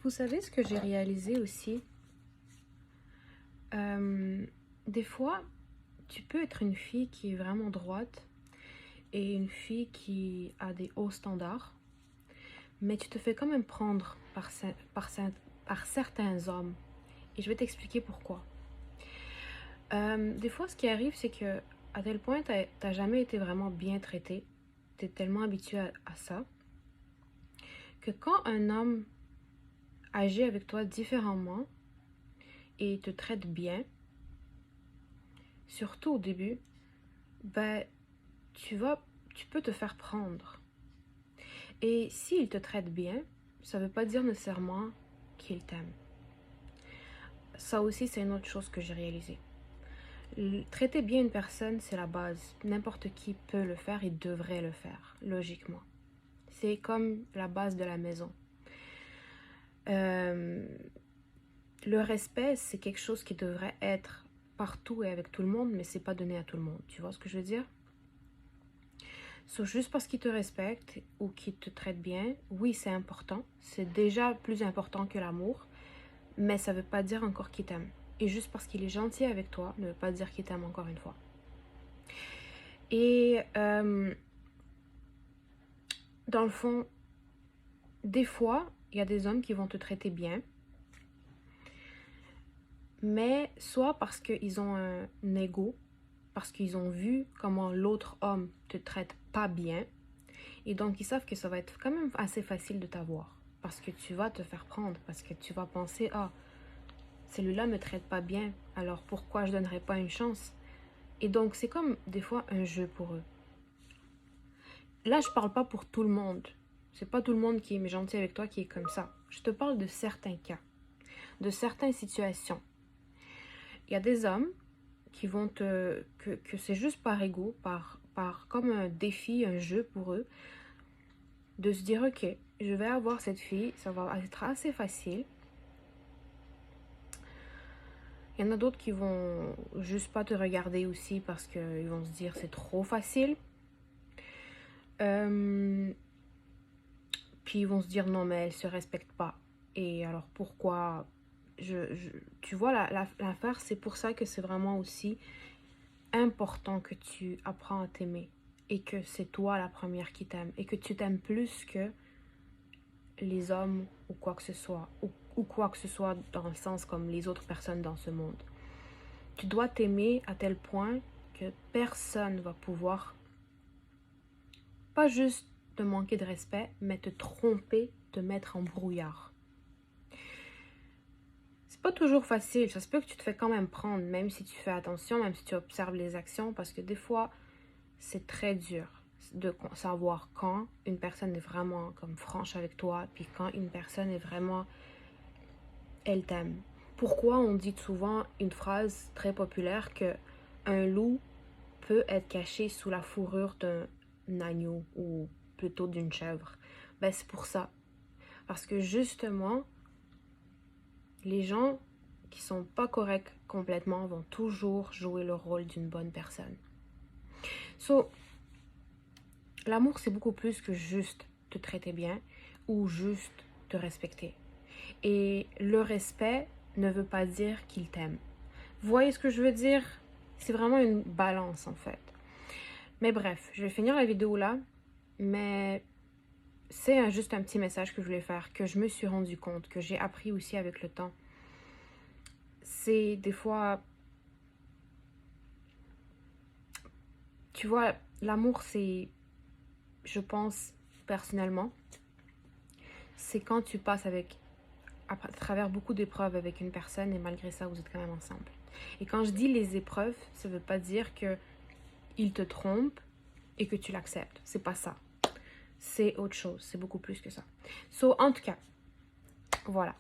Vous savez ce que j'ai réalisé aussi? Des fois, tu peux être une fille qui est vraiment droite et une fille qui a des hauts standards, mais tu te fais quand même prendre par certains hommes. Et je vais t'expliquer pourquoi. Des fois, ce qui arrive, c'est que à tel point, t'as jamais été vraiment bien traité. T'es tellement habitué à ça que quand un homme agit avec toi différemment et te traite bien, surtout au début, ben, tu peux te faire prendre. Et s'il te traite bien, ça veut pas dire nécessairement qu'il t'aime. Ça aussi, c'est une autre chose que j'ai réalisée. Traiter bien une personne, c'est la base. N'importe qui peut le faire et devrait le faire, logiquement. C'est comme la base de la maison. Le respect, c'est quelque chose qui devrait être partout et avec tout le monde, mais c'est pas donné à tout le monde. Tu vois ce que je veux dire? Juste parce qu'il te respecte ou qu'il te traite bien, oui, c'est important. C'est déjà plus important que l'amour, mais ça veut pas dire encore qu'il t'aime. Et juste parce qu'il est gentil avec toi, ne veut pas dire qu'il t'aime encore une fois. Et dans le fond, des fois, il y a des hommes qui vont te traiter bien, mais soit parce qu'ils ont un ego, parce qu'ils ont vu comment l'autre homme te traite pas bien, et donc ils savent que ça va être quand même assez facile de t'avoir, parce que tu vas te faire prendre, parce que tu vas penser, ah, celui-là me traite pas bien, alors pourquoi je donnerais pas une chance? Et donc c'est comme des fois un jeu pour eux. Là, je parle pas pour tout le monde. C'est pas tout le monde qui est gentil avec toi qui est comme ça. Je te parle de certains cas, de certaines situations. Il y a des hommes qui vont que c'est juste par ego, par comme un défi, un jeu pour eux, de se dire, ok, je vais avoir cette fille, ça va être assez facile. Il y en a d'autres qui vont juste pas te regarder aussi parce qu'ils vont se dire c'est trop facile. Puis ils vont se dire non mais elle se respecte pas. Et alors pourquoi tu vois l'affaire, c'est pour ça que c'est vraiment aussi important que tu apprends à t'aimer. Et que c'est toi la première qui t'aime. Et que tu t'aimes plus que les hommes ou quoi que ce soit. Ou quoi que ce soit dans le sens comme les autres personnes dans ce monde. Tu dois t'aimer à tel point que personne va pouvoir pas juste te manquer de respect, mais te tromper, te mettre en brouillard. C'est pas toujours facile, ça se peut que tu te fais quand même prendre, même si tu fais attention, même si tu observes les actions, parce que des fois, c'est très dur de savoir quand une personne est vraiment comme franche avec toi, puis quand une personne est vraiment, elle t'aime. Pourquoi on dit souvent une phrase très populaire que un loup peut être caché sous la fourrure d'un agneau ou plutôt d'une chèvre? Ben c'est pour ça. Parce que justement, les gens qui sont pas corrects complètement vont toujours jouer le rôle d'une bonne personne. L'amour, c'est beaucoup plus que juste te traiter bien ou juste te respecter. Et le respect ne veut pas dire qu'il t'aime. Vous voyez ce que je veux dire? C'est vraiment une balance en fait. Mais bref, je vais finir la vidéo là, mais c'est juste un petit message que je voulais faire, que je me suis rendu compte, que j'ai appris aussi avec le temps. C'est des fois, tu vois, l'amour c'est, je pense personnellement, c'est quand tu passes à travers beaucoup d'épreuves avec une personne et malgré ça vous êtes quand même ensemble. Et quand je dis les épreuves, ça veut pas dire que il te trompe et que tu l'acceptes. C'est pas ça. C'est autre chose. C'est beaucoup plus que ça. En tout cas, voilà.